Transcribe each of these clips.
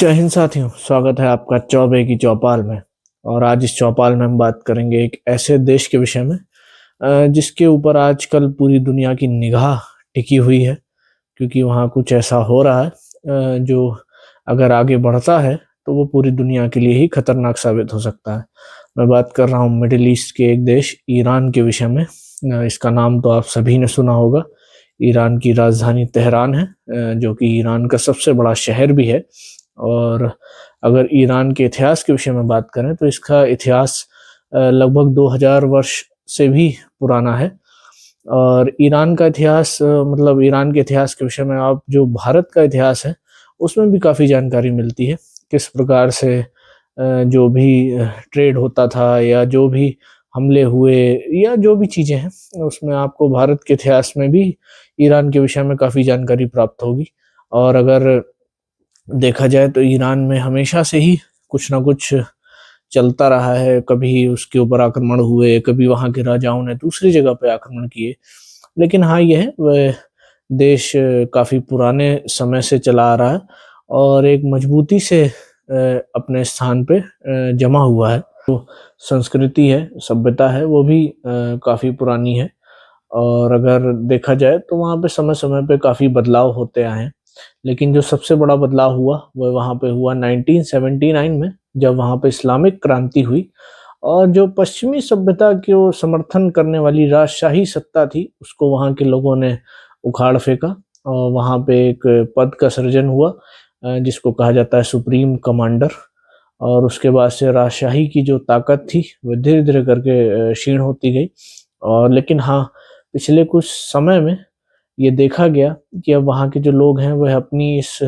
जय हिंद साथियों, स्वागत है आपका चौबे की चौपाल में। और आज इस चौपाल में हम बात करेंगे एक ऐसे देश के विषय में जिसके ऊपर आजकल पूरी दुनिया की निगाह टिकी हुई है, क्योंकि वहाँ कुछ ऐसा हो रहा है जो अगर आगे बढ़ता है तो वो पूरी दुनिया के लिए ही खतरनाक साबित हो सकता है। मैं बात कर रहा हूँ मिडिल ईस्ट के एक देश ईरान के विषय में। इसका नाम तो आप सभी ने सुना होगा। ईरान की राजधानी तेहरान है, जो कि ईरान का सबसे बड़ा शहर भी है। और अगर ईरान के इतिहास के विषय में बात करें तो इसका इतिहास लगभग 2000 वर्ष से भी पुराना है। और ईरान का इतिहास मतलब ईरान के इतिहास के विषय में आप जो भारत का इतिहास है उसमें भी काफ़ी जानकारी मिलती है। किस प्रकार से जो भी ट्रेड होता था या जो भी हमले हुए या जो भी चीज़ें हैं उसमें आपको भारत के इतिहास में भी ईरान के विषय में काफ़ी जानकारी प्राप्त होगी। और अगर देखा जाए तो ईरान में हमेशा से ही कुछ ना कुछ चलता रहा है। कभी उसके ऊपर आक्रमण हुए, कभी वहाँ के राजाओं ने दूसरी जगह पे आक्रमण किए। लेकिन हाँ, ये है वह देश काफ़ी पुराने समय से चला आ रहा है और एक मजबूती से अपने स्थान पे जमा हुआ है। तो संस्कृति है, सभ्यता है, वो भी काफ़ी पुरानी है। और अगर देखा जाए तो वहाँ पे समय-समय पे काफ़ी बदलाव होते आए हैं। लेकिन जो सबसे बड़ा बदलाव हुआ वो वहाँ पे हुआ 1979 में, जब वहाँ पे इस्लामिक क्रांति हुई और जो पश्चिमी सभ्यता को समर्थन करने वाली राजशाही सत्ता थी उसको वहाँ के लोगों ने उखाड़ फेंका। और वहाँ पे एक पद का सृजन हुआ जिसको कहा जाता है सुप्रीम कमांडर। और उसके बाद से राजशाही की जो ताकत थी वो धीरे धीरे करके क्षीण होती गई। और लेकिन हाँ, पिछले कुछ समय में ये देखा गया कि अब वहाँ के जो लोग हैं वह अपनी इस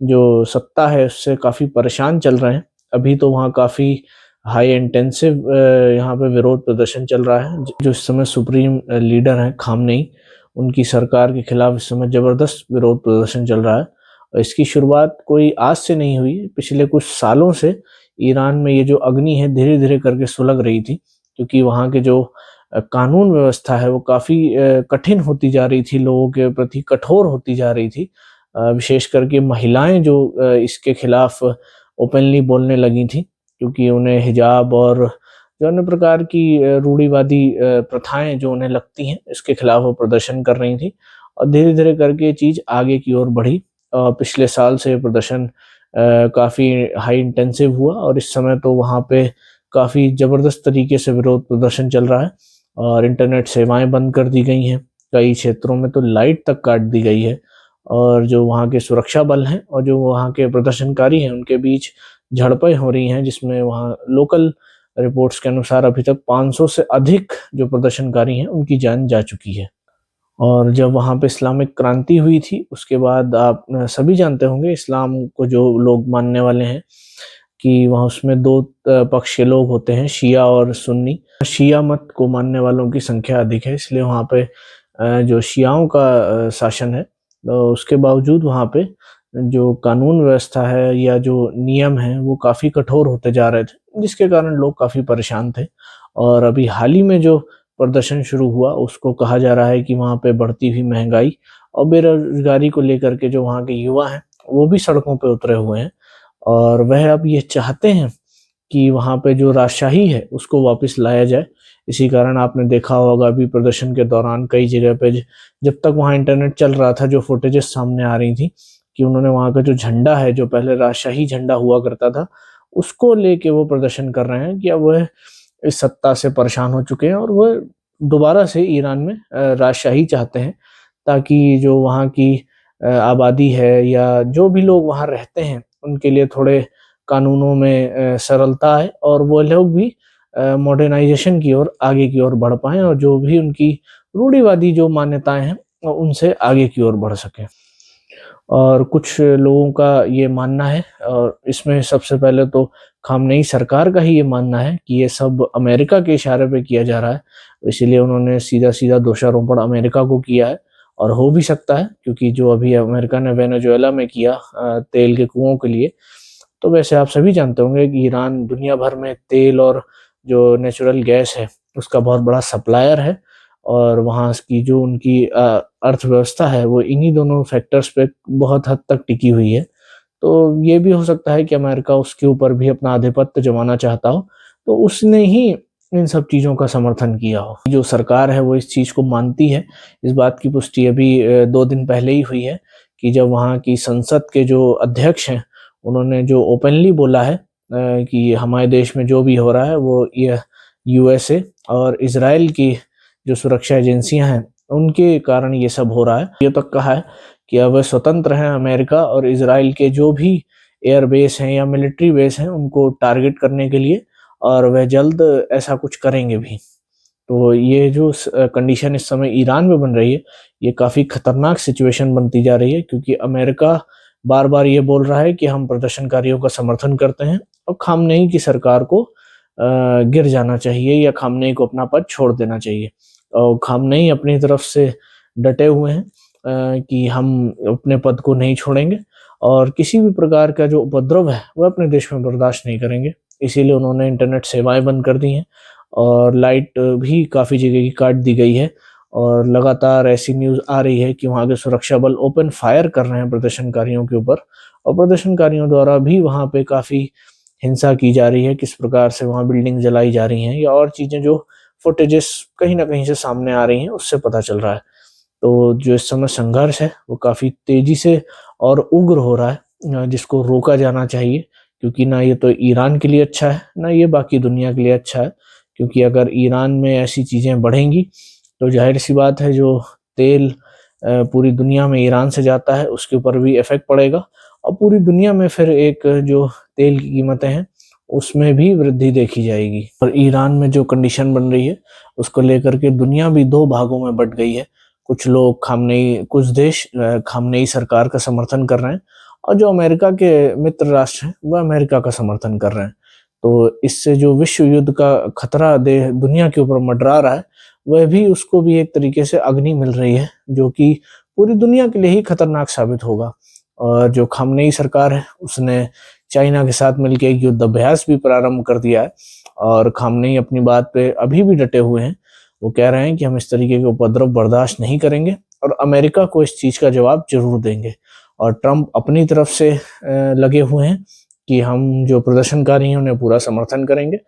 जो सत्ता है उससे काफ़ी परेशान चल रहे हैं। अभी तो वहाँ काफ़ी हाई इंटेंसिव यहाँ पे विरोध प्रदर्शन चल रहा है। जो इस समय सुप्रीम लीडर हैं खामनेई, उनकी सरकार के खिलाफ इस समय ज़बरदस्त विरोध प्रदर्शन चल रहा है। और इसकी शुरुआत कोई आज से नहीं हुई, पिछले कुछ सालों से ईरान में ये जो अग्नि है धीरे-धीरे करके सुलग रही थी, क्योंकि वहाँ के जो कानून व्यवस्था है वो काफ़ी कठिन होती जा रही थी, लोगों के प्रति कठोर होती जा रही थी। विशेष करके महिलाएं जो इसके खिलाफ ओपनली बोलने लगी थी, क्योंकि उन्हें हिजाब और जो अन्य प्रकार की रूढ़िवादी प्रथाएं जो उन्हें लगती हैं इसके खिलाफ वो प्रदर्शन कर रही थी। और धीरे धीरे करके ये चीज़ आगे की ओर बढ़ी। पिछले साल से ये प्रदर्शन काफ़ी हाई इंटेंसिव हुआ और इस समय तो वहाँ पे काफ़ी ज़बरदस्त तरीके से विरोध प्रदर्शन चल रहा है। और इंटरनेट सेवाएं बंद कर दी गई हैं, कई क्षेत्रों में तो लाइट तक काट दी गई है। और जो वहाँ के सुरक्षा बल हैं और जो वहाँ के प्रदर्शनकारी हैं उनके बीच झड़पें हो रही हैं, जिसमें वहाँ लोकल रिपोर्ट्स के अनुसार अभी तक 500 से अधिक जो प्रदर्शनकारी हैं उनकी जान जा चुकी है। और जब वहाँ पे इस्लामिक क्रांति हुई थी उसके बाद आप सभी जानते होंगे, इस्लाम को जो लोग मानने वाले हैं कि वहाँ उसमें दो पक्ष के लोग होते हैं, शिया और सुन्नी। शिया मत को मानने वालों की संख्या अधिक है, इसलिए वहाँ पे जो शियाओं का शासन है, तो उसके बावजूद वहाँ पे जो कानून व्यवस्था है या जो नियम हैं वो काफ़ी कठोर होते जा रहे थे, जिसके कारण लोग काफ़ी परेशान थे। और अभी हाल ही में जो प्रदर्शन शुरू हुआ उसको कहा जा रहा है कि वहाँ पे बढ़ती हुई महंगाई और बेरोजगारी को लेकर के जो वहाँ के युवा हैं वो भी सड़कों पे उतरे हुए हैं। और वह अब ये चाहते हैं कि वहाँ पे जो राजशाही है उसको वापस लाया जाए। इसी कारण आपने देखा होगा अभी प्रदर्शन के दौरान कई जगह पे जब तक वहाँ इंटरनेट चल रहा था जो फुटेजेस सामने आ रही थी कि उन्होंने वहाँ का जो झंडा है, जो पहले राजशाही झंडा हुआ करता था, उसको लेके वो प्रदर्शन कर रहे हैं कि अब वह इस सत्ता से परेशान हो चुके हैं और वह दोबारा से ईरान में राजशाही चाहते हैं, ताकि जो वहाँ की आबादी है या जो भी लोग वहाँ रहते हैं उनके लिए थोड़े कानूनों में सरलता आए और वो लोग भी मॉडर्नाइजेशन की ओर आगे की ओर बढ़ पाएँ और जो भी उनकी रूढ़िवादी जो मान्यताएं हैं उनसे आगे की ओर बढ़ सकें। और कुछ लोगों का ये मानना है, और इसमें सबसे पहले तो खामनेई सरकार का ही ये मानना है कि ये सब अमेरिका के इशारे पे किया जा रहा है, इसीलिए उन्होंने सीधा-सीधा दोषारोपण अमेरिका को किया है। और हो भी सकता है, क्योंकि जो अभी अमेरिका ने वेनेजुएला में किया तेल के कुओं के लिए, तो वैसे आप सभी जानते होंगे कि ईरान दुनिया भर में तेल और जो नेचुरल गैस है उसका बहुत बड़ा सप्लायर है। और वहाँ की जो उनकी अर्थव्यवस्था है वो इन्हीं दोनों फैक्टर्स पे बहुत हद तक टिकी हुई है। तो ये भी हो सकता है कि अमेरिका उसके ऊपर भी अपना आधिपत्य जमाना चाहता हो, तो उसने ही इन सब चीज़ों का समर्थन किया हो। जो सरकार है वो इस चीज़ को मानती है। इस बात की पुष्टि अभी 2 दिन पहले ही हुई है कि जब वहाँ की संसद के जो अध्यक्ष हैं, उन्होंने जो ओपनली बोला है कि हमारे देश में जो भी हो रहा है वो ये यूएसए और इज़राइल की जो सुरक्षा एजेंसियाँ हैं, उनके कारण ये सब हो रहा है। ये तक कहा है कि अब स्वतंत्र हैं अमेरिका और इज़राइल के जो भी एयर बेस हैं या मिलिट्री बेस हैं, उनको टारगेट करने के लिए, और वह जल्द ऐसा कुछ करेंगे भी। तो ये जो कंडीशन इस समय ईरान में बन रही है, ये काफ़ी खतरनाक सिचुएशन बनती जा रही है, क्योंकि अमेरिका बार-बार ये बोल रहा है कि हम प्रदर्शनकारियों का समर्थन करते हैं और खामनेई की सरकार को गिर जाना चाहिए या खामनेई को अपना पद छोड़ देना चाहिए। और खामनेई अपनी तरफ से डटे हुए हैं कि हम अपने पद को नहीं छोड़ेंगे और किसी भी प्रकार का जो उपद्रव है, वह अपने देश में बर्दाश्त नहीं करेंगे। इसीलिए उन्होंने इंटरनेट सेवाएँ बंद कर दी हैं और लाइट भी काफ़ी जगह की काट दी गई है, और लगातार ऐसी न्यूज़ आ रही है कि वहाँ के सुरक्षा बल ओपन फायर कर रहे हैं प्रदर्शनकारियों के ऊपर, और प्रदर्शनकारियों द्वारा भी वहाँ पे काफ़ी हिंसा की जा रही है, किस प्रकार से वहाँ बिल्डिंग जलाई जा रही हैं या और चीज़ें जो फुटेजेस कहीं न कहीं से सामने आ रही हैं, उससे पता चल रहा है। तो जो इस समय संघर्ष है, वो काफ़ी तेज़ी से और उग्र हो रहा है, जिसको रोका जाना चाहिए, क्योंकि ना ये तो ईरान के लिए अच्छा है, ना ये बाकी दुनिया के लिए अच्छा है। क्योंकि अगर ईरान में ऐसी चीज़ें बढ़ेंगी, तो ज़ाहिर-सी बात है जो तेल पूरी दुनिया में ईरान से जाता है, उसके ऊपर भी इफ़ेक्ट पड़ेगा और पूरी दुनिया में फिर एक जो तेल की कीमतें हैं, उसमें भी वृद्धि देखी जाएगी। और ईरान में जो कंडीशन बन रही है, उसको लेकर के दुनिया भी 2 भागों में बँट गई है। कुछ लोग कुछ देश खामनेई सरकार का समर्थन कर रहे हैं, और जो अमेरिका के मित्र राष्ट्र हैं, वह अमेरिका का समर्थन कर रहे हैं। तो इससे जो विश्व युद्ध का खतरा दुनिया के ऊपर मंडरा रहा है, वह भी उसको भी एक तरीके से अग्नि मिल रही है, जो कि पूरी दुनिया के लिए ही खतरनाक साबित होगा। और जो खामनेई सरकार है, उसने चाइना के साथ मिलके एक युद्ध अभ्यास भी प्रारंभ कर दिया है, और खामनेई अपनी बात पे अभी भी डटे हुए हैं। वो कह रहे हैं कि हम इस तरीके के उपद्रव बर्दाश्त नहीं करेंगे और अमेरिका को इस चीज़ का जवाब ज़रूर देंगे। और ट्रंप अपनी तरफ से लगे हुए हैं कि हम जो प्रदर्शनकारी हैं, उन्हें पूरा समर्थन करेंगे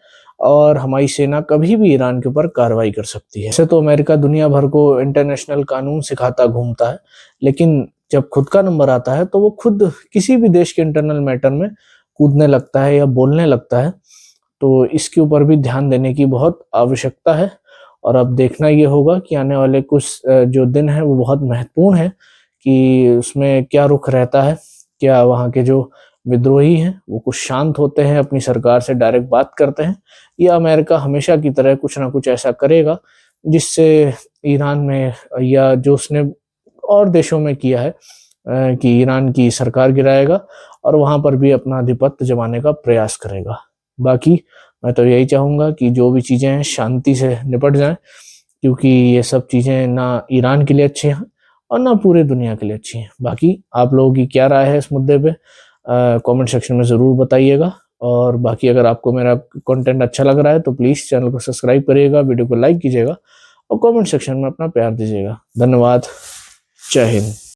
और हमारी सेना कभी भी ईरान के ऊपर कार्रवाई कर सकती है। ऐसे तो अमेरिका दुनिया भर को इंटरनेशनल कानून सिखाता घूमता है, लेकिन जब खुद का नंबर आता है, तो वो खुद किसी भी देश के इंटरनल मैटर में कूदने लगता है या बोलने लगता है। तो इसके ऊपर भी ध्यान देने की बहुत आवश्यकता है, और अब देखना ये होगा कि आने वाले कुछ जो दिन हैं, वो बहुत महत्वपूर्ण हैं कि उसमें क्या रुख रहता है। क्या वहाँ के जो विद्रोही हैं, वो कुछ शांत होते हैं, अपनी सरकार से डायरेक्ट बात करते हैं, या अमेरिका हमेशा की तरह कुछ ना कुछ ऐसा करेगा, जिससे ईरान में या जो उसने और देशों में किया है कि ईरान की सरकार गिराएगा और वहाँ पर भी अपना आधिपत्य जमाने का प्रयास करेगा। बाकी मैं तो यही चाहूँगा कि जो भी चीज़ें हैं शांति से निपट जाएँ, क्योंकि ये सब चीज़ें ना ईरान के लिए अच्छी हैं और ना पूरी दुनिया के लिए अच्छी हैं। बाकी आप लोगों की क्या राय है इस मुद्दे पे, कमेंट सेक्शन में ज़रूर बताइएगा। और बाकी अगर आपको मेरा कंटेंट अच्छा लग रहा है, तो प्लीज़ चैनल को सब्सक्राइब करिएगा, वीडियो को लाइक कीजिएगा और कमेंट सेक्शन में अपना प्यार दीजिएगा। धन्यवाद। जय हिंद।